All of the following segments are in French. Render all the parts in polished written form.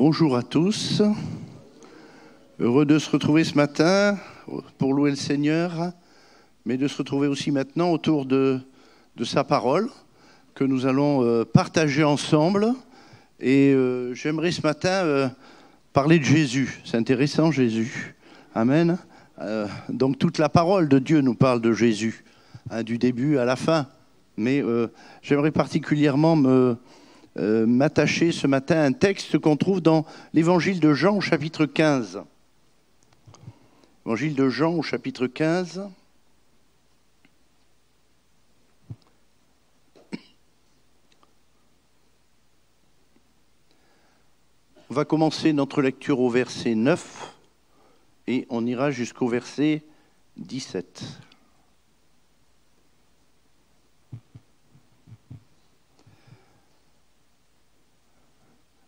Bonjour à tous, heureux de se retrouver ce matin pour louer le Seigneur, mais de se retrouver aussi maintenant autour de sa parole que nous allons partager ensemble. Et j'aimerais ce matin parler de Jésus. C'est intéressant, Jésus. Amen. Donc toute la parole de Dieu nous parle de Jésus, du début à la fin. Mais j'aimerais particulièrement m'attacher ce matin à un texte qu'on trouve dans l'évangile de Jean au chapitre 15. Évangile de Jean au chapitre 15. On va commencer notre lecture au verset 9 et on ira jusqu'au verset 17.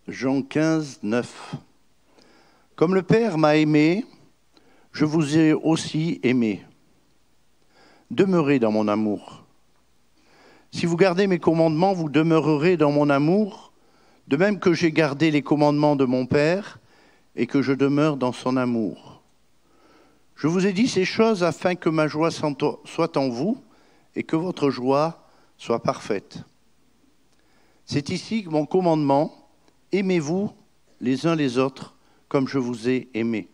Jean 15, 9. Comme le Père m'a aimé, je vous ai aussi aimé. Demeurez dans mon amour. Si vous gardez mes commandements, vous demeurerez dans mon amour, de même que j'ai gardé les commandements de mon Père et que je demeure dans son amour. Je vous ai dit ces choses afin que ma joie soit en vous et que votre joie soit parfaite. C'est ici que mon commandement: aimez-vous les uns les autres comme je vous ai aimé.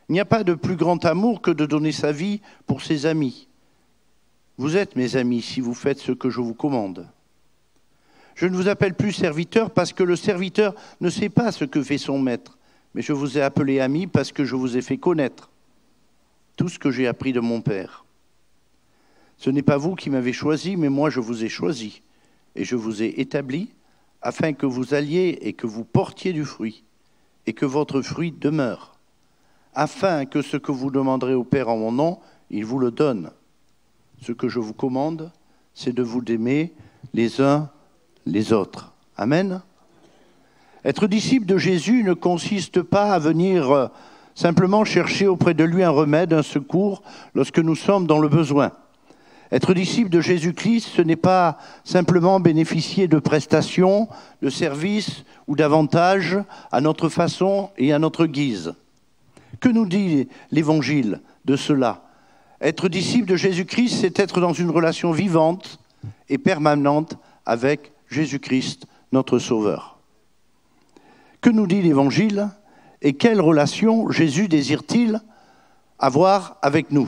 Il n'y a pas de plus grand amour que de donner sa vie pour ses amis. Vous êtes mes amis si vous faites ce que je vous commande. Je ne vous appelle plus serviteur parce que le serviteur ne sait pas ce que fait son maître, mais je vous ai appelé ami parce que je vous ai fait connaître tout ce que j'ai appris de mon Père. Ce n'est pas vous qui m'avez choisi, mais moi je vous ai choisi et je vous ai établi afin que vous alliez et que vous portiez du fruit, et que votre fruit demeure, afin que ce que vous demanderez au Père en mon nom, il vous le donne. Ce que je vous commande, c'est de vous aimer les uns les autres. Amen. Être disciple de Jésus ne consiste pas à venir simplement chercher auprès de lui un remède, un secours, lorsque nous sommes dans le besoin. Être disciple de Jésus-Christ, ce n'est pas simplement bénéficier de prestations, de services ou d'avantages à notre façon et à notre guise. Que nous dit l'Évangile de cela? Être disciple de Jésus-Christ, c'est être dans une relation vivante et permanente avec Jésus-Christ, notre Sauveur. Que nous dit l'Évangile et quelle relation Jésus désire-t-il avoir avec nous?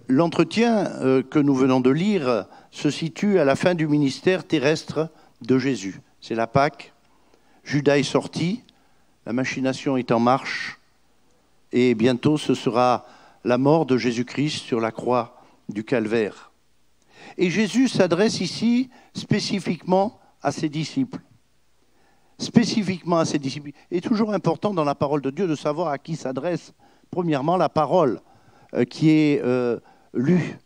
L'entretien que nous venons de lire se situe à la fin du ministère terrestre de Jésus. C'est la Pâque, Judas est sorti, la machination est en marche, et bientôt ce sera la mort de Jésus-Christ sur la croix du Calvaire. Et Jésus s'adresse ici spécifiquement à ses disciples. Spécifiquement à ses disciples. Il est toujours important dans la parole de Dieu de savoir à qui s'adresse, premièrement, la parole qui est lue.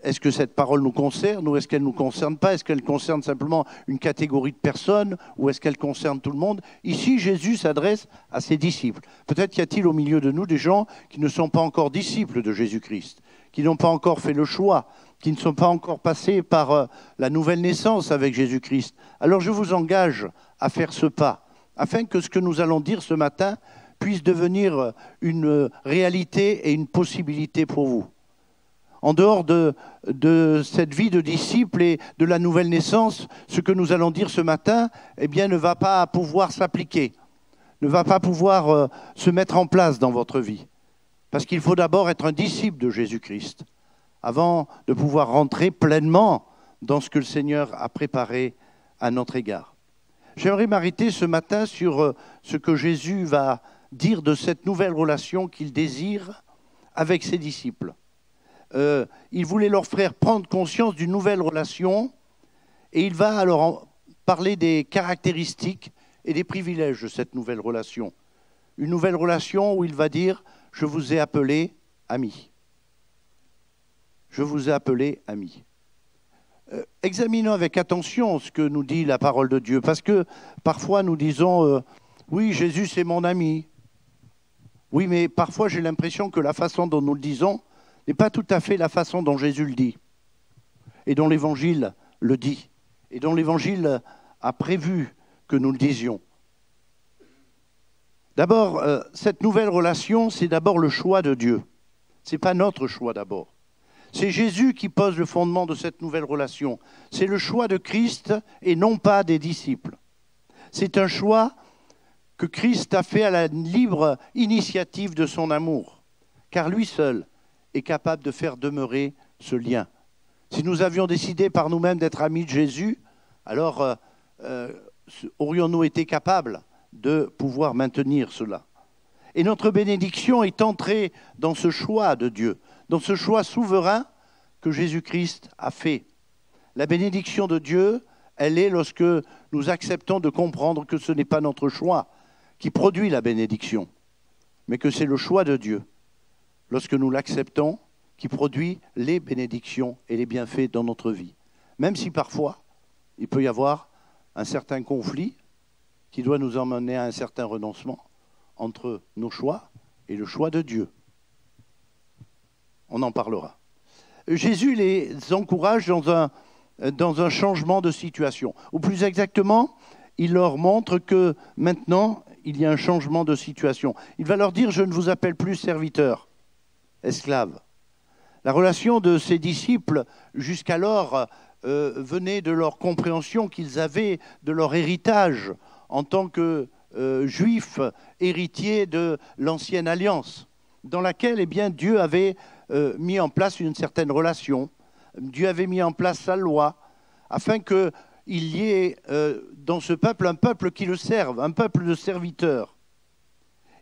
Est-ce que cette parole nous concerne ou est-ce qu'elle ne nous concerne pas? Est-ce qu'elle concerne simplement une catégorie de personnes ou est-ce qu'elle concerne tout le monde? Ici, Jésus s'adresse à ses disciples. Peut-être y a-t-il au milieu de nous des gens qui ne sont pas encore disciples de Jésus-Christ, qui n'ont pas encore fait le choix, qui ne sont pas encore passés par la nouvelle naissance avec Jésus-Christ. Alors je vous engage à faire ce pas, afin que ce que nous allons dire ce matin puisse devenir une réalité et une possibilité pour vous. En dehors de cette vie de disciple et de la nouvelle naissance, ce que nous allons dire ce matin, eh bien, ne va pas pouvoir s'appliquer, ne va pas pouvoir se mettre en place dans votre vie. Parce qu'il faut d'abord être un disciple de Jésus-Christ, avant de pouvoir rentrer pleinement dans ce que le Seigneur a préparé à notre égard. J'aimerais m'arrêter ce matin sur ce que Jésus va dire de cette nouvelle relation qu'il désire avec ses disciples. Il voulait leur faire prendre conscience d'une nouvelle relation et il va alors parler des caractéristiques et des privilèges de cette nouvelle relation. Une nouvelle relation où il va dire « Je vous ai appelé amis ». Je vous ai appelé amis. Examinons avec attention ce que nous dit la parole de Dieu, parce que parfois nous disons oui, Jésus c'est mon ami. Oui, mais parfois j'ai l'impression que la façon dont nous le disons n'est pas tout à fait la façon dont Jésus le dit, et dont l'Évangile le dit, et dont l'Évangile a prévu que nous le disions. D'abord, cette nouvelle relation, c'est d'abord le choix de Dieu. Ce n'est pas notre choix d'abord. C'est Jésus qui pose le fondement de cette nouvelle relation. C'est le choix de Christ et non pas des disciples. C'est un choix que Christ a fait à la libre initiative de son amour, car lui seul est capable de faire demeurer ce lien. Si nous avions décidé par nous-mêmes d'être amis de Jésus, alors aurions-nous été capables de pouvoir maintenir cela. Et notre bénédiction est entrée dans ce choix de Dieu, dans ce choix souverain que Jésus-Christ a fait. La bénédiction de Dieu, elle est lorsque nous acceptons de comprendre que ce n'est pas notre choix qui produit la bénédiction, mais que c'est le choix de Dieu, lorsque nous l'acceptons, qui produit les bénédictions et les bienfaits dans notre vie. Même si parfois, il peut y avoir un certain conflit qui doit nous emmener à un certain renoncement entre nos choix et le choix de Dieu. On en parlera. Jésus les encourage dans un changement de situation. Ou plus exactement, il leur montre que maintenant, il y a un changement de situation. Il va leur dire, je ne vous appelle plus serviteur, esclave. La relation de ses disciples jusqu'alors venait de leur compréhension qu'ils avaient de leur héritage en tant que juifs héritiers de l'ancienne alliance, dans laquelle Dieu avait mis en place une certaine relation. Dieu avait mis en place sa loi, afin qu'il y ait dans ce peuple un peuple qui le serve, un peuple de serviteurs.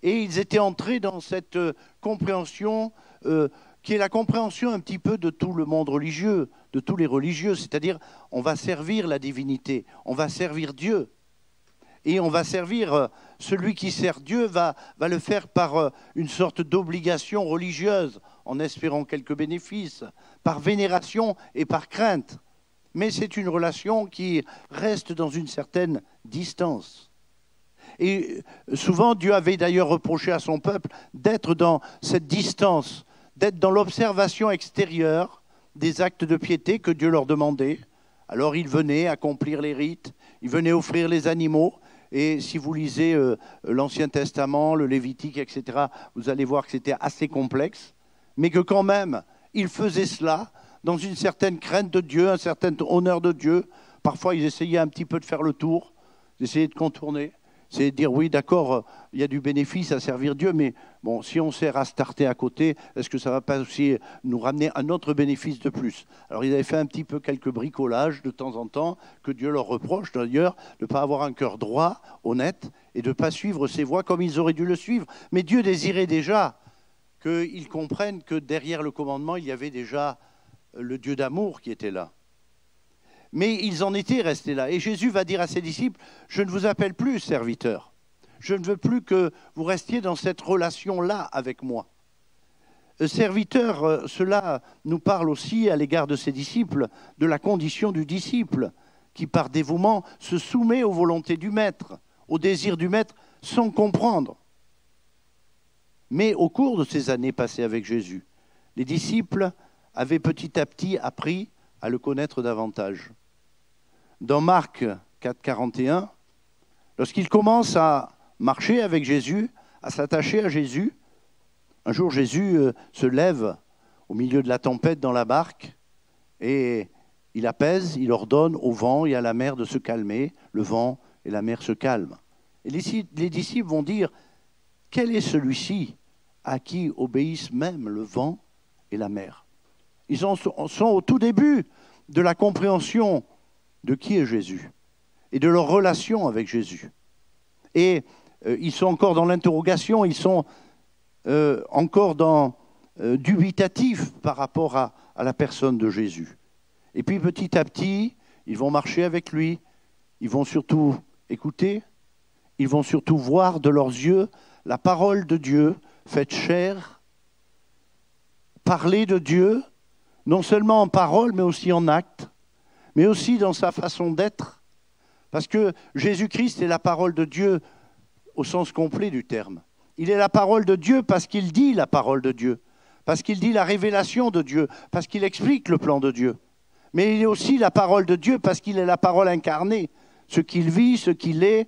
Et ils étaient entrés dans cette compréhension qui est la compréhension un petit peu de tout le monde religieux, de tous les religieux, c'est-à-dire on va servir la divinité, on va servir Dieu. Et on va servir, celui qui sert Dieu va le faire par une sorte d'obligation religieuse, en espérant quelques bénéfices, par vénération et par crainte. Mais c'est une relation qui reste dans une certaine distance. Et souvent, Dieu avait d'ailleurs reproché à son peuple d'être dans cette distance, d'être dans l'observation extérieure des actes de piété que Dieu leur demandait. Alors ils venaient accomplir les rites, ils venaient offrir les animaux. Et si vous lisez l'Ancien Testament, le Lévitique, etc., vous allez voir que c'était assez complexe, mais que quand même, ils faisaient cela dans une certaine crainte de Dieu, un certain honneur de Dieu. Parfois, ils essayaient un petit peu de faire le tour, ils essayaient de contourner, essayaient de dire, oui, d'accord, il y a du bénéfice à servir Dieu, mais bon, si on sert à Astarté à côté, est-ce que ça ne va pas aussi nous ramener un autre bénéfice de plus? Alors, ils avaient fait un petit peu quelques bricolages de temps en temps, que Dieu leur reproche d'ailleurs, de ne pas avoir un cœur droit, honnête, et de ne pas suivre ses voies comme ils auraient dû le suivre. Mais Dieu désirait déjà qu'ils comprennent que derrière le commandement, il y avait déjà le Dieu d'amour qui était là. Mais ils en étaient restés là. Et Jésus va dire à ses disciples, je ne vous appelle plus serviteurs. Je ne veux plus que vous restiez dans cette relation-là avec moi. Serviteur, cela nous parle aussi à l'égard de ses disciples, de la condition du disciple, qui par dévouement se soumet aux volontés du maître, aux désirs du maître, sans comprendre. Mais au cours de ces années passées avec Jésus, les disciples avaient petit à petit appris à le connaître davantage. Dans Marc 4, 41, lorsqu'il commence à marcher avec Jésus, à s'attacher à Jésus, un jour Jésus se lève au milieu de la tempête dans la barque et il apaise, il ordonne au vent et à la mer de se calmer, le vent et la mer se calment. Et les disciples vont dire, quel est celui-ci à qui obéissent même le vent et la mer? Ils sont au tout début de la compréhension de qui est Jésus et de leur relation avec Jésus. Et ils sont encore dans l'interrogation, ils sont encore dans dubitatif par rapport à la personne de Jésus. Et puis petit à petit, ils vont marcher avec lui, ils vont surtout écouter, ils vont surtout voir de leurs yeux la parole de Dieu faite chair, parler de Dieu, non seulement en parole, mais aussi en acte, mais aussi dans sa façon d'être, parce que Jésus-Christ est la parole de Dieu au sens complet du terme. Il est la parole de Dieu parce qu'il dit la parole de Dieu, parce qu'il dit la révélation de Dieu, parce qu'il explique le plan de Dieu. Mais il est aussi la parole de Dieu parce qu'il est la parole incarnée, ce qu'il vit, ce qu'il est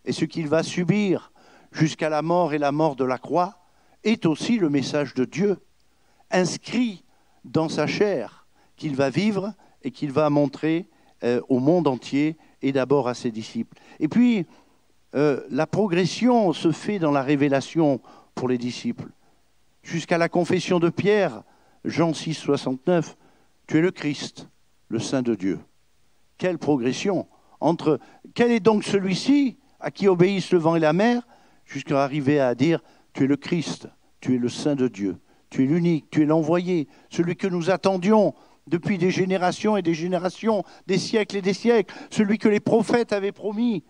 et ce qu'il va subir jusqu'à la mort et la mort de la croix, est aussi le message de Dieu, inscrit dans sa chair, qu'il va vivre et qu'il va montrer au monde entier et d'abord à ses disciples. Et puis, la progression se fait dans la révélation pour les disciples. Jusqu'à la confession de Pierre, Jean 6, 69, « Tu es le Christ, le Saint de Dieu ». Quelle progression entre « Quel est donc celui-ci à qui obéissent le vent et la mer ?» jusqu'à arriver à dire « Tu es le Christ, tu es le Saint de Dieu, tu es l'unique, tu es l'envoyé, celui que nous attendions depuis des générations et des générations, des siècles et des siècles, celui que les prophètes avaient promis,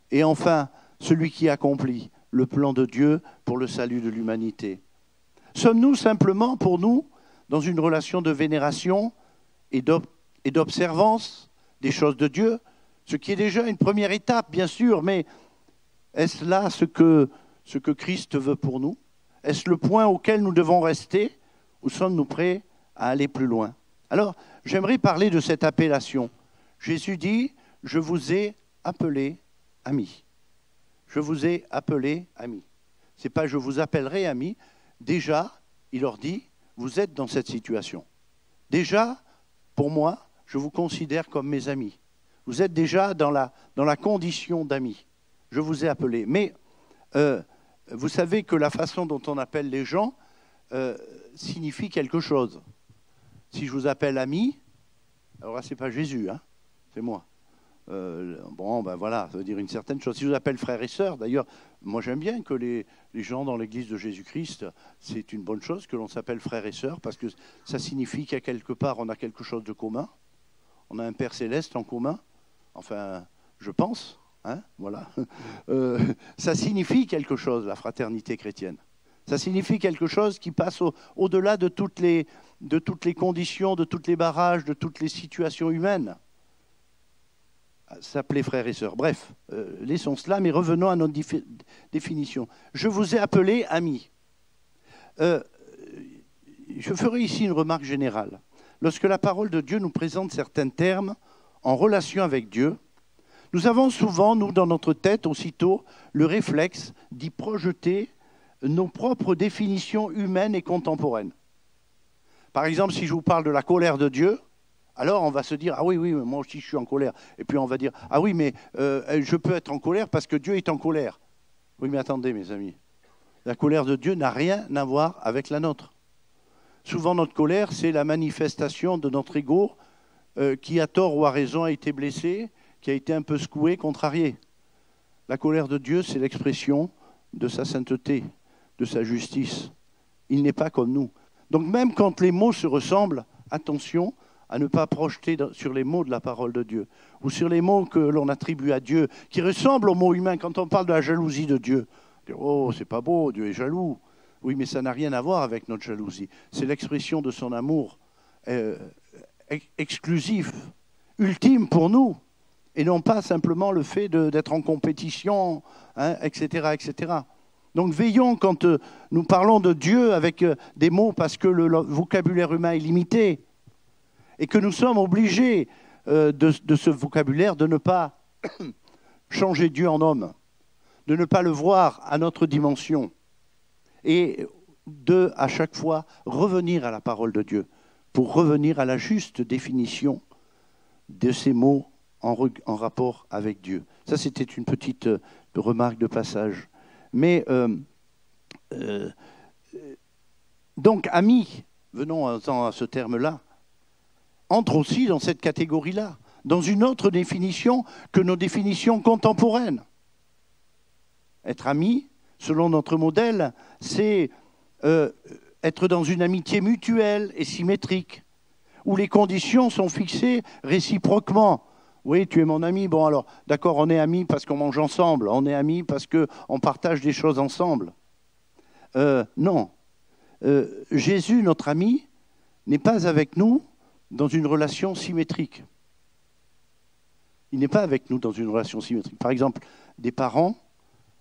et enfin, celui qui accomplit le plan de Dieu pour le salut de l'humanité. » Sommes-nous simplement, pour nous, dans une relation de vénération et d'observance des choses de Dieu, ce qui est déjà une première étape, bien sûr, mais est-ce là ce que Christ veut pour nous? Est-ce le point auquel nous devons rester, ou sommes-nous prêts à aller plus loin? Alors, j'aimerais parler de cette appellation. Jésus dit, « Je vous ai appelés amis. » Je vous ai appelés amis. Ce n'est pas « je vous appellerai amis ». Déjà, il leur dit, vous êtes dans cette situation. Déjà, pour moi, je vous considère comme mes amis. Vous êtes déjà dans la condition d'amis. Je vous ai appelés. Mais vous savez que la façon dont on appelle les gens signifie quelque chose. Si je vous appelle ami, alors là, ce n'est pas Jésus, hein, c'est moi. Bon, ben voilà, ça veut dire une certaine chose. Si je vous appelle frères et sœurs, d'ailleurs, moi j'aime bien que les gens dans l'église de Jésus-Christ, c'est une bonne chose que l'on s'appelle frères et sœurs, parce que ça signifie qu'à quelque part, on a quelque chose de commun. On a un Père céleste en commun, enfin, je pense, hein, voilà. Ça signifie quelque chose, la fraternité chrétienne. Ça signifie quelque chose qui passe au-delà de toutes les conditions, de tous les barrages, de toutes les situations humaines. S'appeler frères et sœurs. Bref, laissons cela, mais revenons à notre définition. Je vous ai appelés amis. Je ferai ici une remarque générale. Lorsque la parole de Dieu nous présente certains termes en relation avec Dieu, nous avons souvent, nous, dans notre tête, aussitôt, le réflexe d'y projeter nos propres définitions humaines et contemporaines. Par exemple, si je vous parle de la colère de Dieu, alors on va se dire, ah oui, moi aussi je suis en colère. Et puis on va dire, ah oui, mais je peux être en colère parce que Dieu est en colère. Oui, mais attendez, mes amis, la colère de Dieu n'a rien à voir avec la nôtre. Souvent, notre colère, c'est la manifestation de notre ego qui, à tort ou à raison, a été blessé, qui a été un peu secoué, contrarié. La colère de Dieu, c'est l'expression de sa sainteté, de sa justice. Il n'est pas comme nous. Donc même quand les mots se ressemblent, attention à ne pas projeter sur les mots de la parole de Dieu, ou sur les mots que l'on attribue à Dieu, qui ressemblent aux mots humains. Quand on parle de la jalousie de Dieu, on dit, oh, c'est pas beau, Dieu est jaloux. Oui, mais ça n'a rien à voir avec notre jalousie. C'est l'expression de son amour exclusif, ultime pour nous, et non pas simplement le fait d'être en compétition, hein, etc., etc. Donc veillons quand nous parlons de Dieu avec des mots, parce que le vocabulaire humain est limité, et que nous sommes obligés de ce vocabulaire de ne pas changer Dieu en homme, de ne pas le voir à notre dimension, et de, à chaque fois, revenir à la parole de Dieu, pour revenir à la juste définition de ces mots en rapport avec Dieu. Ça, c'était une petite remarque de passage. Mais, donc, amis, venons à ce terme-là, entre aussi dans cette catégorie-là, dans une autre définition que nos définitions contemporaines. Être ami, selon notre modèle, c'est être dans une amitié mutuelle et symétrique, où les conditions sont fixées réciproquement. Oui, tu es mon ami, bon alors, d'accord, on est amis parce qu'on mange ensemble, on est amis parce qu'on partage des choses ensemble. Non. Jésus, notre ami, n'est pas avec nous dans une relation symétrique. Il n'est pas avec nous dans une relation symétrique. Par exemple, des parents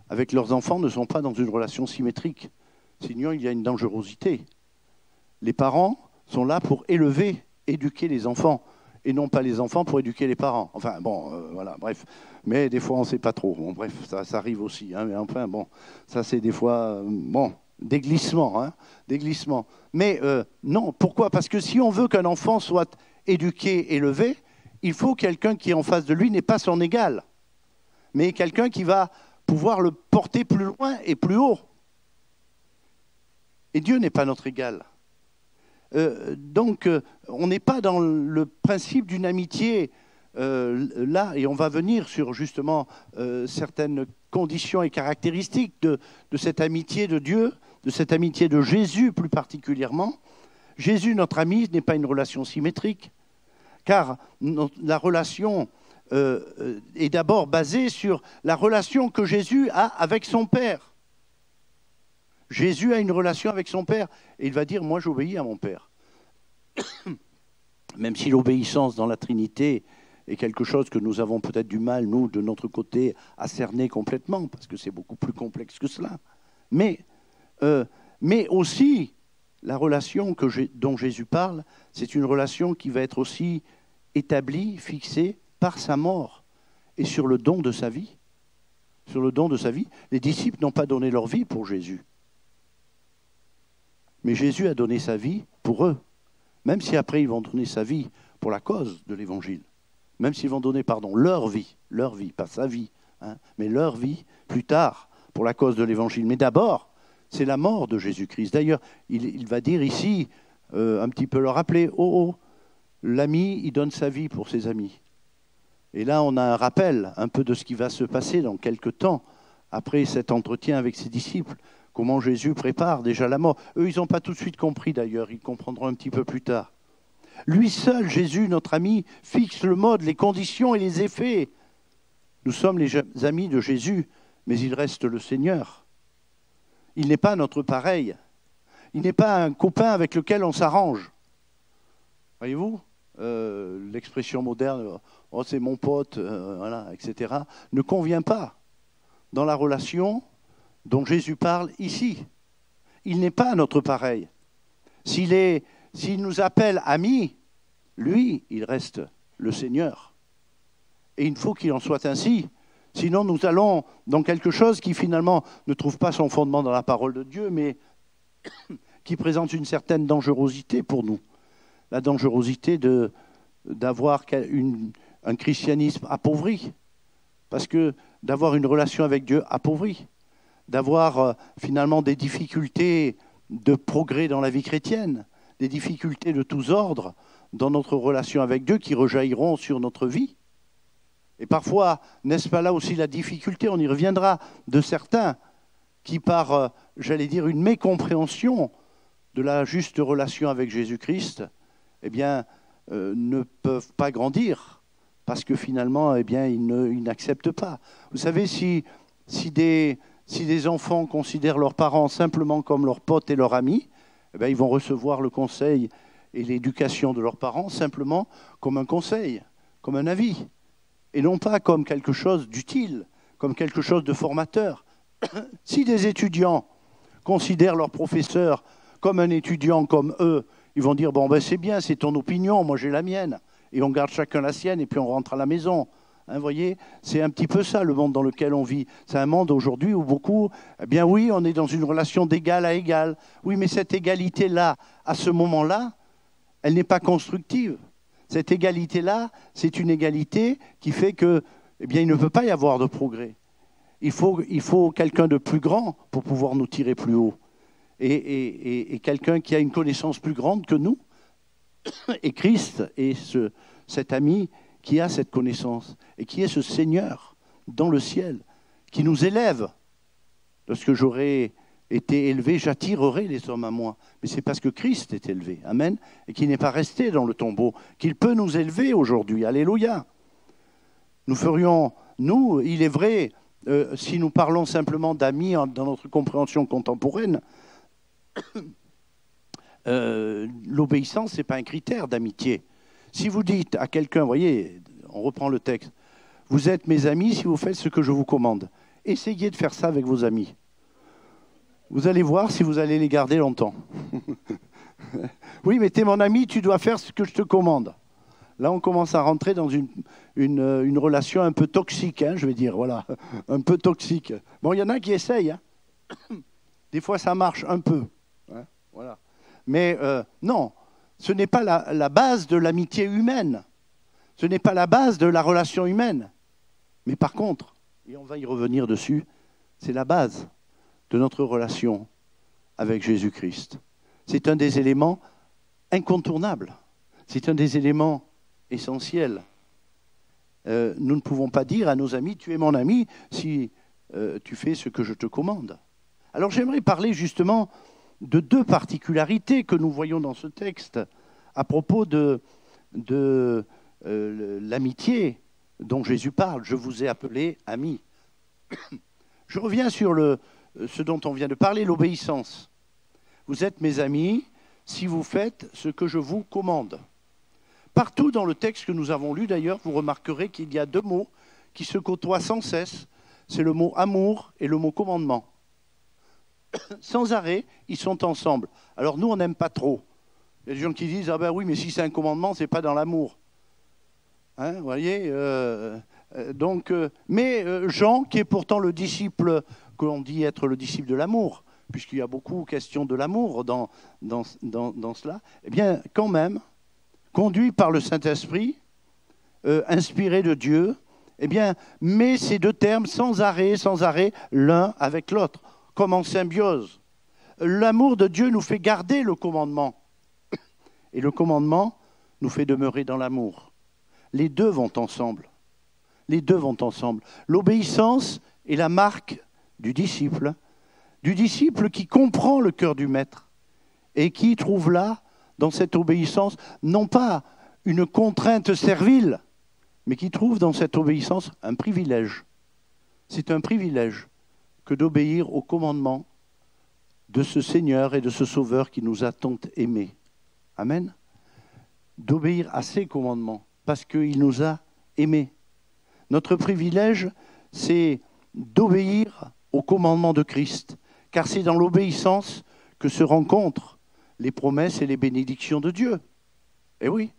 avec leurs enfants ne sont pas dans une relation symétrique. Sinon, il y a une dangerosité. Les parents sont là pour élever, éduquer les enfants. et non pas les enfants pour éduquer les parents. Enfin, bon, voilà, bref. Mais des fois, on ne sait pas trop. Bon, bref, ça arrive aussi. Hein, mais enfin, bon, ça, c'est des fois, bon, des glissements. Hein, des glissements. Mais non, pourquoi? Parce que si on veut qu'un enfant soit éduqué, élevé, il faut quelqu'un qui, en face de lui, n'est pas son égal, mais quelqu'un qui va pouvoir le porter plus loin et plus haut. Et Dieu n'est pas notre égal. Donc, on n'est pas dans le principe d'une amitié là, et on va venir sur justement certaines conditions et caractéristiques de cette amitié de Dieu, de cette amitié de Jésus plus particulièrement. Jésus, notre ami, n'est pas une relation symétrique, car la relation est d'abord basée sur la relation que Jésus a avec son Père. Jésus a une relation avec son Père, et il va dire, moi j'obéis à mon Père. Même si l'obéissance dans la Trinité est quelque chose que nous avons peut-être du mal, nous, de notre côté, à cerner complètement, parce que c'est beaucoup plus complexe que cela. Mais aussi, la relation dont Jésus parle, c'est une relation qui va être aussi établie, fixée par sa mort et sur le don de sa vie. Sur le don de sa vie, les disciples n'ont pas donné leur vie pour Jésus. Mais Jésus a donné sa vie pour eux. Même si après ils vont donner sa vie pour la cause de l'Évangile. Même s'ils vont donner, leur vie, pas sa vie, hein, mais leur vie plus tard pour la cause de l'Évangile. Mais d'abord, c'est la mort de Jésus-Christ. D'ailleurs, il va dire ici, un petit peu le rappeler, l'ami, il donne sa vie pour ses amis. Et là, on a un rappel un peu de ce qui va se passer dans quelques temps, après cet entretien avec ses disciples, comment Jésus prépare déjà la mort. Eux, ils n'ont pas tout de suite compris d'ailleurs, ils comprendront un petit peu plus tard. Lui seul, Jésus, notre ami, fixe le mode, les conditions et les effets. Nous sommes les amis de Jésus, mais il reste le Seigneur. Il n'est pas notre pareil. Il n'est pas un copain avec lequel on s'arrange. Voyez-vous, l'expression moderne, oh, c'est mon pote, voilà, etc., ne convient pas dans la relation dont Jésus parle ici. Il n'est pas notre pareil. S'il nous appelle amis, lui, il reste le Seigneur. Et il faut qu'il en soit ainsi. Sinon, nous allons dans quelque chose qui finalement ne trouve pas son fondement dans la parole de Dieu, mais qui présente une certaine dangerosité pour nous. La dangerosité d'avoir un christianisme appauvri. Parce que d'avoir une relation avec Dieu appauvrie, d'avoir finalement des difficultés de progrès dans la vie chrétienne, des difficultés de tous ordres dans notre relation avec Dieu qui rejailliront sur notre vie. Et parfois, n'est-ce pas là aussi la difficulté, on y reviendra, de certains qui par, j'allais dire, une mécompréhension de la juste relation avec Jésus-Christ, eh bien, ne peuvent pas grandir, parce que finalement, eh bien, ils n'acceptent pas. Vous savez, si des enfants considèrent leurs parents simplement comme leurs potes et leurs amis, eh bien, ils vont recevoir le conseil et l'éducation de leurs parents simplement comme un conseil, comme un avis, et non pas comme quelque chose d'utile, comme quelque chose de formateur. Si des étudiants considèrent leur professeur comme un étudiant comme eux, ils vont dire, bon, ben, c'est bien, c'est ton opinion, moi j'ai la mienne, et on garde chacun la sienne, et puis on rentre à la maison. Hein, vous voyez, c'est un petit peu ça le monde dans lequel on vit. C'est un monde aujourd'hui où beaucoup, eh bien oui, on est dans une relation d'égal à égal. Oui, mais cette égalité-là, à ce moment-là, elle n'est pas constructive. Cette égalité-là, c'est une égalité qui fait que, eh bien, il ne peut pas y avoir de progrès. Il faut quelqu'un de plus grand pour pouvoir nous tirer plus haut. Et quelqu'un qui a une connaissance plus grande que nous. Et Christ est cet ami qui a cette connaissance et qui est ce Seigneur dans le ciel, qui nous élève. Lorsque j'aurai été élevé, j'attirerai les hommes à moi. Mais c'est parce que Christ est élevé, amen, et qu'il n'est pas resté dans le tombeau, qu'il peut nous élever aujourd'hui, alléluia. Nous ferions, nous, il est vrai, si nous parlons simplement d'amis dans notre compréhension contemporaine, l'obéissance, ce n'est pas un critère d'amitié. Si vous dites à quelqu'un, vous voyez, on reprend le texte, vous êtes mes amis si vous faites ce que je vous commande. Essayez de faire ça avec vos amis. Vous allez voir si vous allez les garder longtemps. Oui, mais tu es mon ami, tu dois faire ce que je te commande. Là, on commence à rentrer dans une relation un peu toxique, hein, je vais dire, voilà, un peu toxique. Bon, il y en a qui essayent, hein. Des fois, ça marche un peu, hein, voilà. Mais non, ce n'est pas la base de l'amitié humaine. Ce n'est pas la base de la relation humaine. Mais par contre, et on va y revenir dessus, c'est la base de notre relation avec Jésus-Christ. C'est un des éléments incontournables. C'est un des éléments essentiels. Nous ne pouvons pas dire à nos amis, tu es mon ami si tu fais ce que je te commande. Alors j'aimerais parler justement de deux particularités que nous voyons dans ce texte à propos de l'amitié dont Jésus parle. Je vous ai appelé amis. Je reviens sur ce dont on vient de parler, l'obéissance. Vous êtes mes amis si vous faites ce que je vous commande. Partout dans le texte que nous avons lu, d'ailleurs, vous remarquerez qu'il y a deux mots qui se côtoient sans cesse. C'est le mot amour et le mot commandement. Sans arrêt, ils sont ensemble. Alors nous, on n'aime pas trop. Il y a des gens qui disent « Ah ben oui, mais si c'est un commandement, c'est pas dans l'amour. » Hein, vous voyez mais Jean, qui est pourtant le disciple, qu'on dit être le disciple de l'amour, puisqu'il y a beaucoup question de l'amour dans cela, eh bien, quand même, conduit par le Saint-Esprit, inspiré de Dieu, eh bien, met ces deux termes sans arrêt, l'un avec l'autre, comme en symbiose. L'amour de Dieu nous fait garder le commandement, et le commandement nous fait demeurer dans l'amour. Les deux vont ensemble. Les deux vont ensemble. L'obéissance est la marque du disciple qui comprend le cœur du maître et qui trouve là, dans cette obéissance, non pas une contrainte servile, mais qui trouve dans cette obéissance un privilège. C'est un privilège que d'obéir au commandement de ce Seigneur et de ce Sauveur qui nous a tant aimés. Amen. D'obéir à ses commandements, parce qu'il nous a aimés. Notre privilège, c'est d'obéir au commandement de Christ, car c'est dans l'obéissance que se rencontrent les promesses et les bénédictions de Dieu. Eh oui.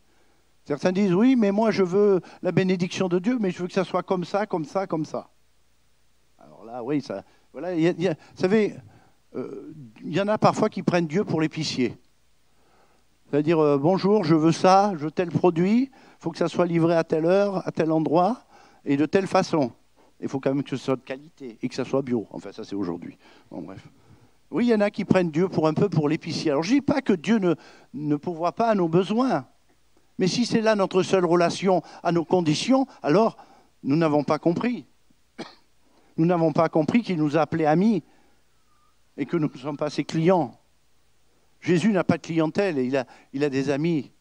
Certains disent, oui, mais moi je veux la bénédiction de Dieu, mais je veux que ça soit comme ça, comme ça, comme ça. Alors là, oui, ça, voilà, vous savez, il y en a parfois qui prennent Dieu pour l'épicier. C'est-à-dire, bonjour, je veux ça, je veux tel produit, il faut que ça soit livré à telle heure, à tel endroit, et de telle façon. Il faut quand même que ce soit de qualité et que ça soit bio. Enfin, ça, c'est aujourd'hui. Bon, bref. Oui, il y en a qui prennent Dieu un peu pour l'épicier. Alors, je ne dis pas que Dieu ne pourvoit pas à nos besoins. Mais si c'est là notre seule relation à nos conditions, alors nous n'avons pas compris. Nous n'avons pas compris qu'il nous a appelés amis et que nous ne sommes pas ses clients. Jésus n'a pas de clientèle et il a des amis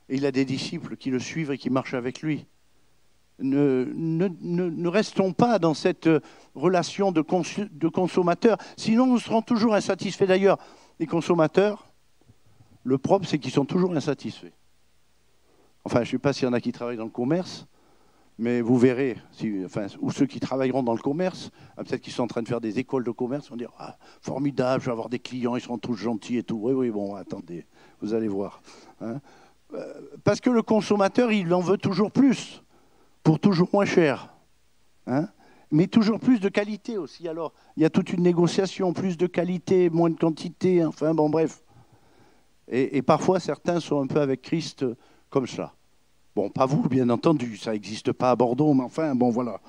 et il a des disciples qui le suivent et qui marchent avec lui. Ne restons pas dans cette relation de consommateur, sinon nous serons toujours insatisfaits. D'ailleurs, les consommateurs, le propre, c'est qu'ils sont toujours insatisfaits. Enfin, je ne sais pas s'il y en a qui travaillent dans le commerce, mais vous verrez, ou ceux qui travailleront dans le commerce, peut-être qu'ils sont en train de faire des écoles de commerce, ils vont dire ah, formidable, je vais avoir des clients, ils seront tous gentils et tout. Oui, bon, attendez, vous allez voir. Hein. Parce que le consommateur, il en veut toujours plus, pour toujours moins cher. Hein. Mais toujours plus de qualité aussi. Alors, il y a toute une négociation, plus de qualité, moins de quantité, enfin bon, bref. Et parfois, certains sont un peu avec Christ comme cela. Bon, pas vous, bien entendu, ça n'existe pas à Bordeaux, mais enfin, bon, voilà.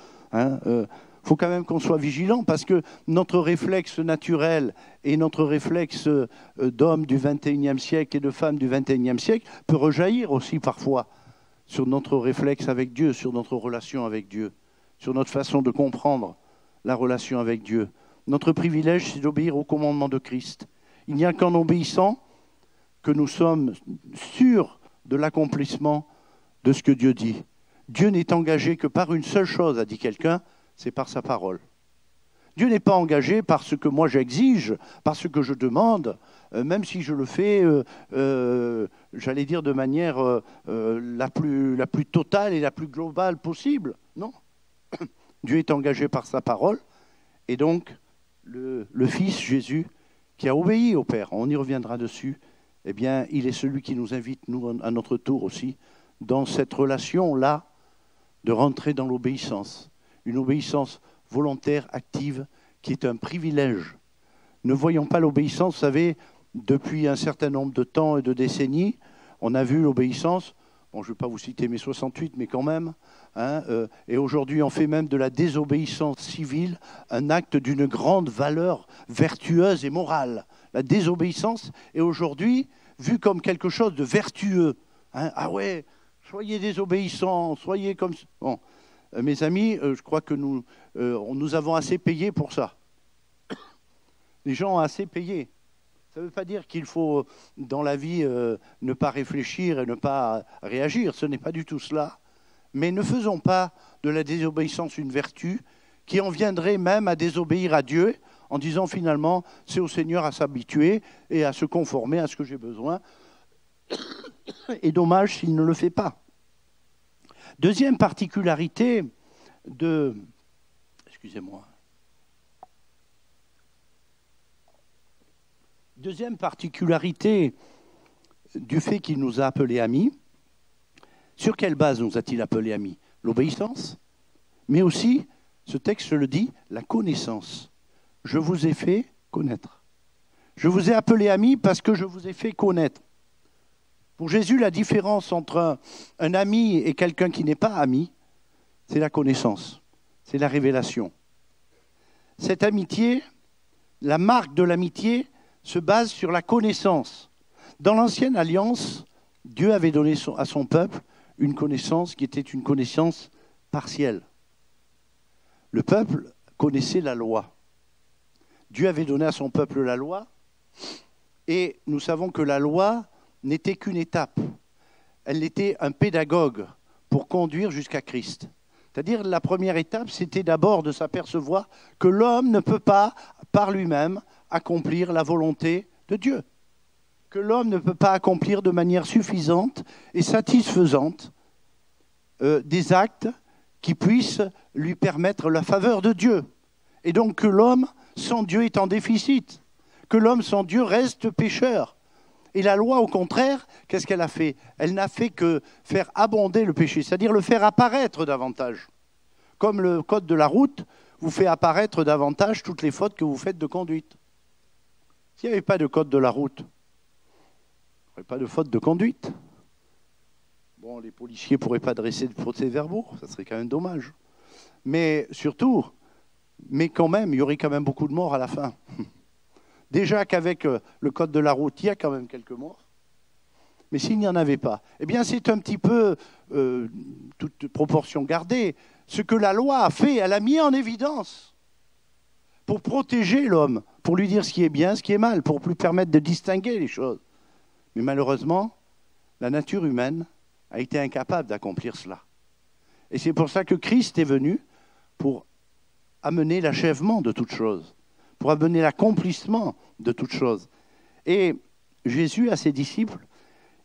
Faut quand même qu'on soit vigilant parce que notre réflexe naturel et notre réflexe d'homme du XXIe siècle et de femme du XXIe siècle peut rejaillir aussi parfois sur notre réflexe avec Dieu, sur notre relation avec Dieu, sur notre façon de comprendre la relation avec Dieu. Notre privilège, c'est d'obéir au commandement de Christ. Il n'y a qu'en obéissant que nous sommes sûrs de l'accomplissement de ce que Dieu dit. Dieu n'est engagé que par une seule chose, a dit quelqu'un, c'est par sa parole. Dieu n'est pas engagé par ce que moi j'exige, par ce que je demande, même si je le fais, j'allais dire de manière la plus totale et la plus globale possible. Non. Dieu est engagé par sa parole, et donc le Fils Jésus, qui a obéi au Père, on y reviendra dessus, eh bien, il est celui qui nous invite, nous, à notre tour aussi, dans cette relation-là, de rentrer dans l'obéissance. Une obéissance volontaire, active, qui est un privilège. Ne voyons pas l'obéissance, vous savez, depuis un certain nombre de temps et de décennies, on a vu l'obéissance, bon, je ne vais pas vous citer mai 68, mais quand même, hein, et aujourd'hui on fait même de la désobéissance civile un acte d'une grande valeur vertueuse et morale. La désobéissance est aujourd'hui vue comme quelque chose de vertueux. Hein. Ah ouais, soyez désobéissants, soyez comme... Bon, mes amis, je crois que nous avons assez payé pour ça. Les gens ont assez payé. Ça ne veut pas dire qu'il faut, dans la vie, ne pas réfléchir et ne pas réagir. Ce n'est pas du tout cela. Mais ne faisons pas de la désobéissance une vertu qui en viendrait même à désobéir à Dieu en disant finalement, c'est au Seigneur à s'habituer et à se conformer à ce que j'ai besoin. Et dommage s'il ne le fait pas. Deuxième particularité de... Excusez-moi. Deuxième particularité du fait qu'il nous a appelés amis. Sur quelle base nous a-t-il appelés amis? L'obéissance, mais aussi, ce texte le dit, la connaissance. Je vous ai fait connaître. Je vous ai appelés amis parce que je vous ai fait connaître. Pour Jésus, la différence entre un ami et quelqu'un qui n'est pas ami, c'est la connaissance, c'est la révélation. Cette amitié, la marque de l'amitié, se base sur la connaissance. Dans l'Ancienne Alliance, Dieu avait donné à son peuple une connaissance qui était une connaissance partielle. Le peuple connaissait la loi. Dieu avait donné à son peuple la loi, et nous savons que la loi n'était qu'une étape. Elle était un pédagogue pour conduire jusqu'à Christ. C'est-à-dire la première étape, c'était d'abord de s'apercevoir que l'homme ne peut pas, par lui-même, accomplir la volonté de Dieu. Que l'homme ne peut pas accomplir de manière suffisante et satisfaisante des actes qui puissent lui permettre la faveur de Dieu. Et donc que l'homme sans Dieu est en déficit. Que l'homme sans Dieu reste pécheur. Et la loi, au contraire, qu'est-ce qu'elle a fait? Elle n'a fait que faire abonder le péché, c'est-à-dire le faire apparaître davantage. Comme le code de la route vous fait apparaître davantage toutes les fautes que vous faites de conduite. S'il n'y avait pas de code de la route, il n'y aurait pas de faute de conduite. Bon, les policiers ne pourraient pas dresser de procès-verbaux, ça serait quand même dommage. Mais surtout, mais quand même, il y aurait quand même beaucoup de morts à la fin. Déjà qu'avec le code de la route, il y a quand même quelques morts. Mais s'il n'y en avait pas, eh bien c'est un petit peu, toute proportion gardée, ce que la loi a fait, elle a mis en évidence pour protéger l'homme, pour lui dire ce qui est bien, ce qui est mal, pour lui permettre de distinguer les choses. Mais malheureusement, la nature humaine a été incapable d'accomplir cela. Et c'est pour ça que Christ est venu pour amener l'achèvement de toute chose, pour amener l'accomplissement de toute chose. Et Jésus, à ses disciples,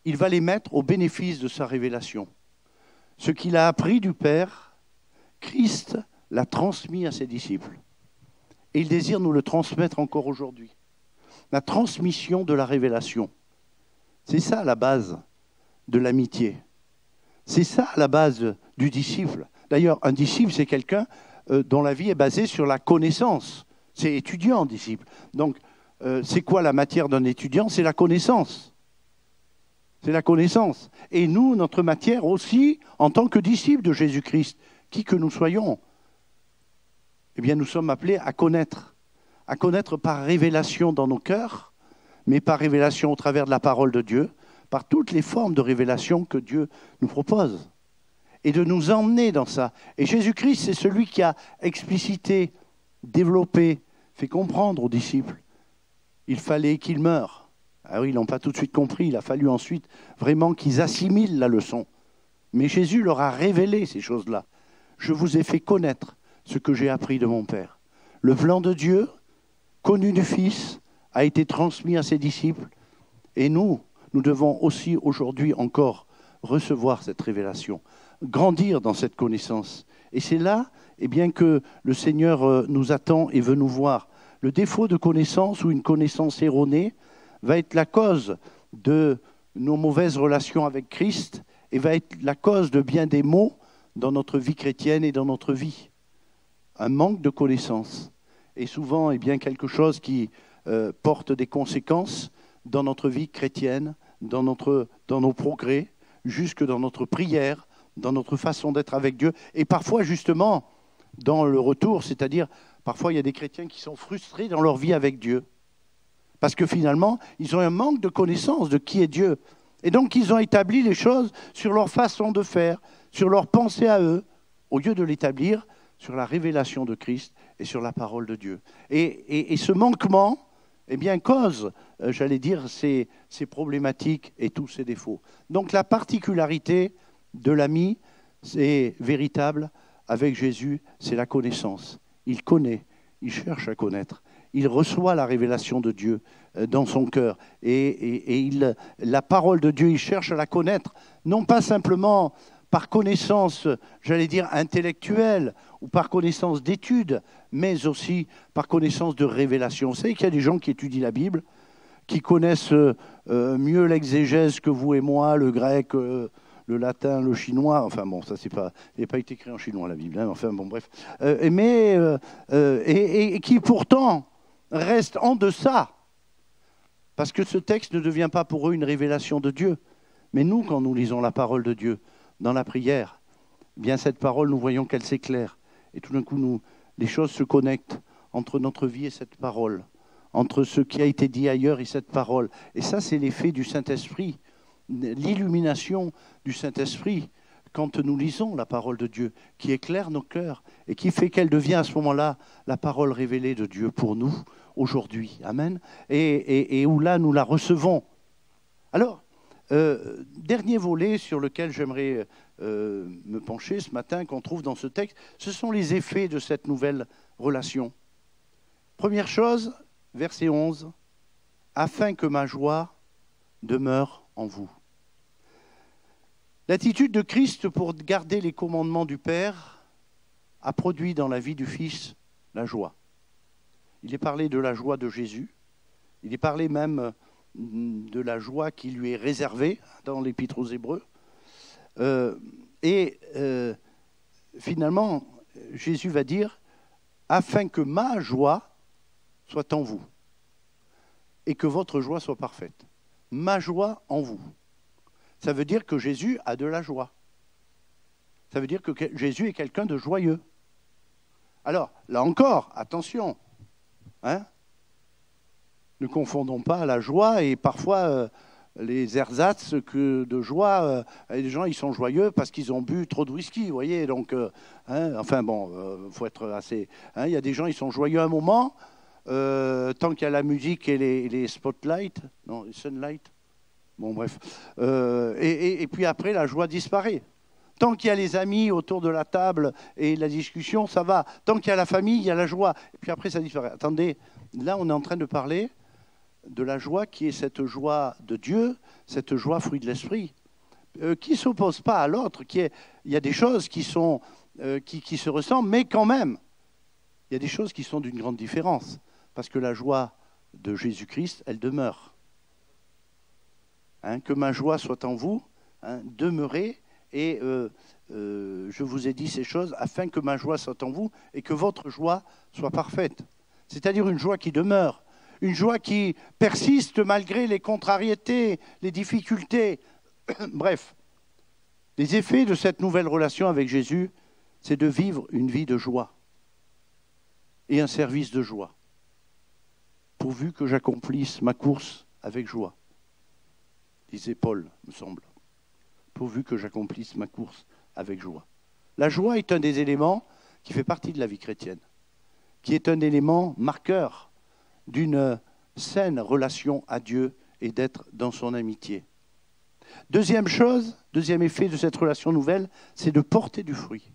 il va les mettre au bénéfice de sa révélation. Ce qu'il a appris du Père, Christ l'a transmis à ses disciples. Et il désire nous le transmettre encore aujourd'hui. La transmission de la révélation. C'est ça la base de l'amitié. C'est ça la base du disciple. D'ailleurs, un disciple, c'est quelqu'un dont la vie est basée sur la connaissance. C'est étudiant, disciple. Donc, c'est quoi la matière d'un étudiant? C'est la connaissance. C'est la connaissance. Et nous, notre matière aussi, en tant que disciples de Jésus-Christ, qui que nous soyons, eh bien, nous sommes appelés à connaître par révélation dans nos cœurs, mais par révélation au travers de la parole de Dieu, par toutes les formes de révélation que Dieu nous propose, et de nous emmener dans ça. Et Jésus-Christ, c'est celui qui a explicité, développé, fait comprendre aux disciples, il fallait qu'ils meurent. Ah oui, ils n'ont pas tout de suite compris, il a fallu ensuite vraiment qu'ils assimilent la leçon. Mais Jésus leur a révélé ces choses-là. Je vous ai fait connaître ce que j'ai appris de mon Père. Le plan de Dieu, connu du Fils, a été transmis à ses disciples. Et nous devons aussi aujourd'hui encore recevoir cette révélation, grandir dans cette connaissance. Et c'est là bien, que le Seigneur nous attend et veut nous voir. Le défaut de connaissance ou une connaissance erronée va être la cause de nos mauvaises relations avec Christ et va être la cause de bien des maux dans notre vie chrétienne et dans notre vie. Un manque de connaissance. Et souvent, eh bien, quelque chose qui porte des conséquences dans notre vie chrétienne, dans nos progrès, jusque dans notre prière, dans notre façon d'être avec Dieu. Et parfois, justement, dans le retour, c'est-à-dire, parfois, il y a des chrétiens qui sont frustrés dans leur vie avec Dieu. Parce que finalement, ils ont un manque de connaissance de qui est Dieu. Et donc, ils ont établi les choses sur leur façon de faire, sur leur pensée à eux, au lieu de l'établir sur la révélation de Christ et sur la parole de Dieu. Et ce manquement, eh bien, cause, j'allais dire, ces problématiques et tous ces défauts. Donc, la particularité de l'ami, c'est véritable, avec Jésus, c'est la connaissance. Il connaît, il cherche à connaître. Il reçoit la révélation de Dieu dans son cœur. Et la parole de Dieu, il cherche à la connaître, non pas simplement par connaissance, j'allais dire, intellectuelle, ou par connaissance d'études, mais aussi par connaissance de révélation. Vous savez qu'il y a des gens qui étudient la Bible, qui connaissent mieux l'exégèse que vous et moi, le grec, le latin, le chinois. Enfin bon, ça, il n'a pas été écrit en chinois, la Bible. Hein, enfin bon, bref. Et qui pourtant restent en deçà. Parce que ce texte ne devient pas pour eux une révélation de Dieu. Mais nous, quand nous lisons la parole de Dieu dans la prière, eh bien cette parole, nous voyons qu'elle s'éclaire. Et tout d'un coup, les choses se connectent entre notre vie et cette parole, entre ce qui a été dit ailleurs et cette parole. Et ça, c'est l'effet du Saint-Esprit, l'illumination du Saint-Esprit, quand nous lisons la parole de Dieu, qui éclaire nos cœurs et qui fait qu'elle devient à ce moment-là la parole révélée de Dieu pour nous, aujourd'hui. Amen. Et où là, nous la recevons. Alors, dernier volet sur lequel j'aimerais me pencher ce matin, qu'on trouve dans ce texte, ce sont les effets de cette nouvelle relation. Première chose, verset 11, « Afin que ma joie demeure en vous ». L'attitude de Christ pour garder les commandements du Père a produit dans la vie du Fils la joie. Il est parlé de la joie de Jésus, il est parlé même de la joie qui lui est réservée dans l'Épître aux Hébreux. Finalement, Jésus va dire « Afin que ma joie soit en vous et que votre joie soit parfaite. » Ma joie en vous. Ça veut dire que Jésus a de la joie. Ça veut dire que Jésus est quelqu'un de joyeux. Alors, là encore, attention, hein, ne confondons pas la joie et parfois les ersatz de joie. Les gens, ils sont joyeux parce qu'ils ont bu trop de whisky, vous voyez. Donc, enfin bon, faut être assez... Il y a des gens, ils sont joyeux un moment, tant qu'il y a la musique et les spotlights, non, les sunlights. Bon, bref. Et puis après, la joie disparaît. Tant qu'il y a les amis autour de la table et la discussion, ça va. Tant qu'il y a la famille, il y a la joie. Et puis après, ça disparaît. Attendez, là, on est en train de parler de la joie qui est cette joie de Dieu, cette joie fruit de l'esprit, qui ne s'oppose pas à l'autre. Il y a des choses qui se ressemblent, mais quand même, il y a des choses qui sont d'une grande différence. Parce que la joie de Jésus-Christ, elle demeure. Hein, que ma joie soit en vous, hein, demeurez, et je vous ai dit ces choses afin que ma joie soit en vous et que votre joie soit parfaite. C'est-à-dire une joie qui demeure, une joie qui persiste malgré les contrariétés, les difficultés. Bref, les effets de cette nouvelle relation avec Jésus, c'est de vivre une vie de joie et un service de joie, pourvu que j'accomplisse ma course avec joie. Disait Paul, me semble, pourvu que j'accomplisse ma course avec joie. La joie est un des éléments qui fait partie de la vie chrétienne, qui est un élément marqueur d'une saine relation à Dieu et d'être dans son amitié. Deuxième chose, deuxième effet de cette relation nouvelle, c'est de porter du fruit.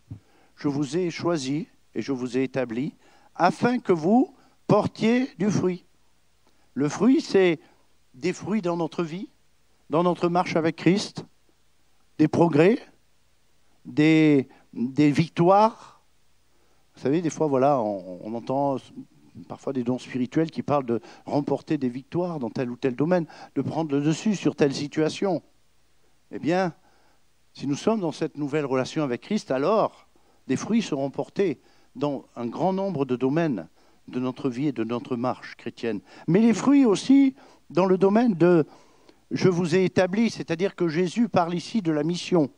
Je vous ai choisi et je vous ai établi afin que vous portiez du fruit. Le fruit, c'est des fruits dans notre vie, dans notre marche avec Christ, des progrès, des victoires. Vous savez, des fois, voilà, on entend parfois des dons spirituels qui parlent de remporter des victoires dans tel ou tel domaine, de prendre le dessus sur telle situation. Eh bien, Si nous sommes dans cette nouvelle relation avec Christ, alors des fruits seront portés dans un grand nombre de domaines de notre vie et de notre marche chrétienne. Mais les fruits aussi dans le domaine de « je vous ai établi », c'est-à-dire que Jésus parle ici de la mission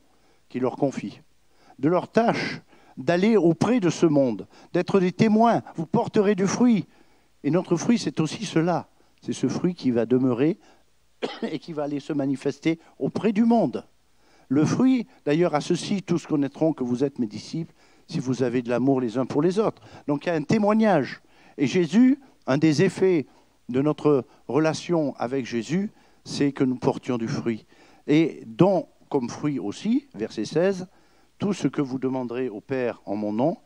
qu'il leur confie, de leur tâche d'aller auprès de ce monde, d'être des témoins. Vous porterez du fruit. Et notre fruit, c'est aussi cela. C'est ce fruit qui va demeurer et qui va aller se manifester auprès du monde. Le fruit, d'ailleurs, à ceci, tous connaîtront que vous êtes mes disciples, si vous avez de l'amour les uns pour les autres. Donc il y a un témoignage. Et Jésus, un des effets de notre relation avec Jésus, c'est que nous portions du fruit. Et dont, comme fruit aussi, verset 16, tout ce que vous demanderez au Père en mon nom,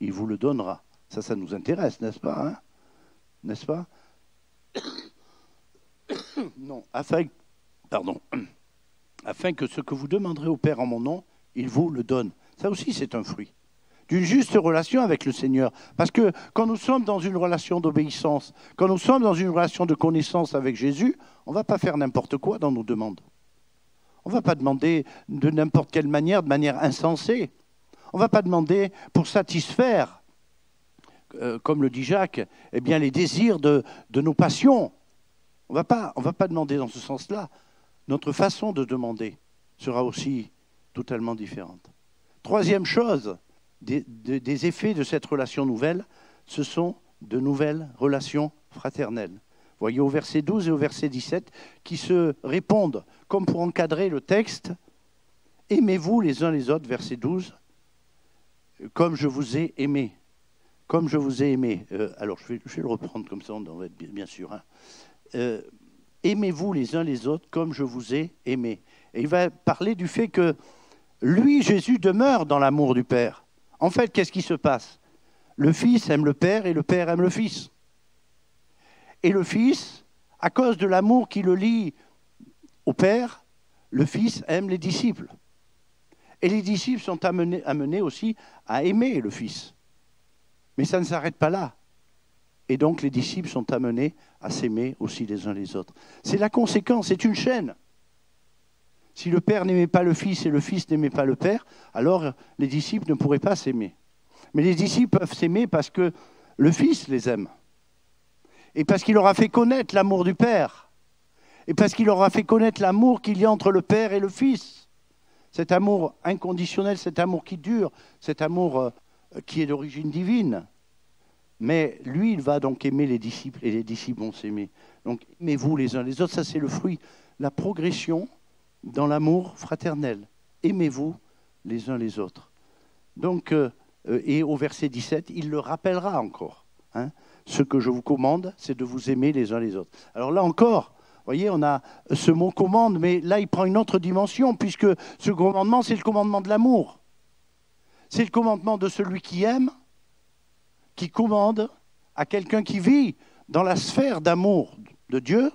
il vous le donnera. Ça nous intéresse, n'est-ce pas, hein? N'est-ce pas? Non, afin que ce que vous demanderez au Père en mon nom, il vous le donne. Ça aussi, c'est un fruit d'une juste relation avec le Seigneur. Parce que quand nous sommes dans une relation d'obéissance, quand nous sommes dans une relation de connaissance avec Jésus, on ne va pas faire n'importe quoi dans nos demandes. On ne va pas demander de n'importe quelle manière, de manière insensée. On ne va pas demander pour satisfaire, comme le dit Jacques, eh bien, les désirs de nos passions. On ne va pas demander dans ce sens-là. Notre façon de demander sera aussi totalement différente. Troisième chose, des effets de cette relation nouvelle, ce sont de nouvelles relations fraternelles. Voyez au verset 12 et au verset 17 qui se répondent, comme pour encadrer le texte, « Aimez-vous les uns les autres », verset 12, « comme je vous ai aimé ». Comme je vous ai aimé. Alors, je vais le reprendre comme ça, on va être bien sûr. Hein. Aimez-vous les uns les autres comme je vous ai aimé. Et il va parler du fait que lui, Jésus, demeure dans l'amour du Père. En fait, qu'est-ce qui se passe? Le Fils aime le Père et le Père aime le Fils. Et le Fils, à cause de l'amour qui le lie au Père, le Fils aime les disciples. Et les disciples sont amenés aussi à aimer le Fils. Mais ça ne s'arrête pas là. Et donc les disciples sont amenés à s'aimer aussi les uns les autres. C'est la conséquence, c'est une chaîne. Si le Père n'aimait pas le Fils et le Fils n'aimait pas le Père, alors les disciples ne pourraient pas s'aimer. Mais les disciples peuvent s'aimer parce que le Fils les aime. Et parce qu'il leur a fait connaître l'amour du Père. Et parce qu'il leur a fait connaître l'amour qu'il y a entre le Père et le Fils. Cet amour inconditionnel, cet amour qui dure, cet amour qui est d'origine divine. Mais lui, il va donc aimer les disciples et les disciples vont s'aimer. Donc aimez-vous les uns les autres, ça c'est le fruit, la progression dans l'amour fraternel. Aimez-vous les uns les autres. Donc, et au verset 17, il le rappellera encore. Hein, ce que je vous commande, c'est de vous aimer les uns les autres. Alors là encore, vous voyez, on a ce mot commande, mais là il prend une autre dimension, puisque ce commandement, c'est le commandement de l'amour. C'est le commandement de celui qui aime, qui commande à quelqu'un qui vit dans la sphère d'amour de Dieu,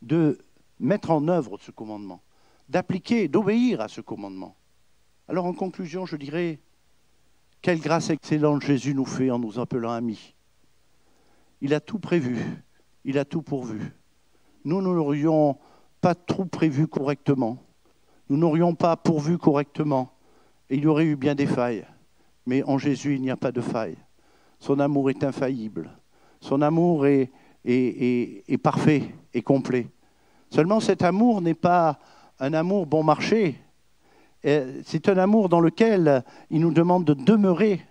de mettre en œuvre ce commandement, d'appliquer, d'obéir à ce commandement. Alors en conclusion, je dirais, quelle grâce excellente Jésus nous fait en nous appelant amis. Il a tout prévu, il a tout pourvu. Nous n'aurions pas tout prévu correctement, nous n'aurions pas pourvu correctement, et il y aurait eu bien des failles. Mais en Jésus, il n'y a pas de faille. Son amour est infaillible. Son amour est parfait et complet. Seulement, cet amour n'est pas un amour bon marché. C'est un amour dans lequel il nous demande de demeurer,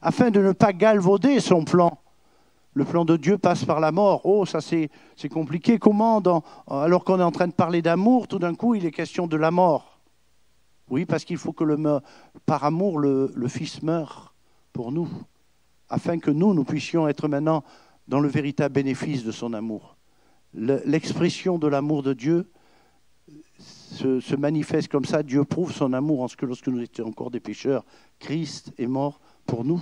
afin de ne pas galvauder son plan. Le plan de Dieu passe par la mort. Oh, ça c'est compliqué. Comment, alors qu'on est en train de parler d'amour, tout d'un coup, il est question de la mort? Oui, parce qu'il faut que par amour, le Fils meure pour nous, afin que nous puissions être maintenant dans le véritable bénéfice de son amour. L'expression de l'amour de Dieu se manifeste comme ça. Dieu prouve son amour en ce que lorsque nous étions encore des pécheurs, Christ est mort pour nous.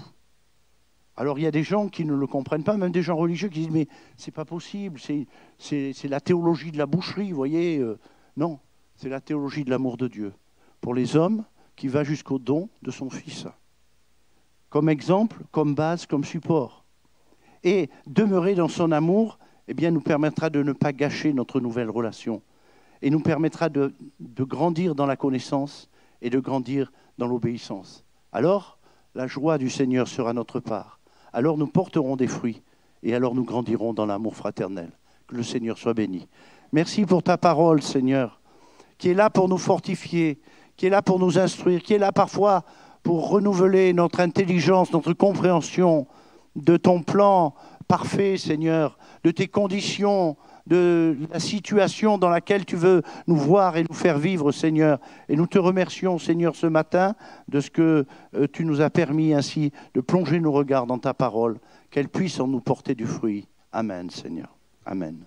Alors il y a des gens qui ne le comprennent pas, même des gens religieux qui disent « mais c'est pas possible, c'est la théologie de la boucherie, vous voyez ». Non, c'est la théologie de l'amour de Dieu pour les hommes qui va jusqu'au don de son Fils. Comme exemple, comme base, comme support. Et demeurer dans son amour, eh bien, nous permettra de ne pas gâcher notre nouvelle relation. et nous permettra de grandir dans la connaissance et de grandir dans l'obéissance. Alors, la joie du Seigneur sera notre part. Alors nous porterons des fruits et alors nous grandirons dans l'amour fraternel. Que le Seigneur soit béni. Merci pour ta parole, Seigneur, qui est là pour nous fortifier, qui est là pour nous instruire, qui est là parfois pour renouveler notre intelligence, notre compréhension de ton plan parfait, Seigneur, de tes conditions, de la situation dans laquelle tu veux nous voir et nous faire vivre, Seigneur. Et nous te remercions, Seigneur, ce matin de ce que tu nous as permis ainsi de plonger nos regards dans ta parole, qu'elle puisse en nous porter du fruit. Amen, Seigneur. Amen.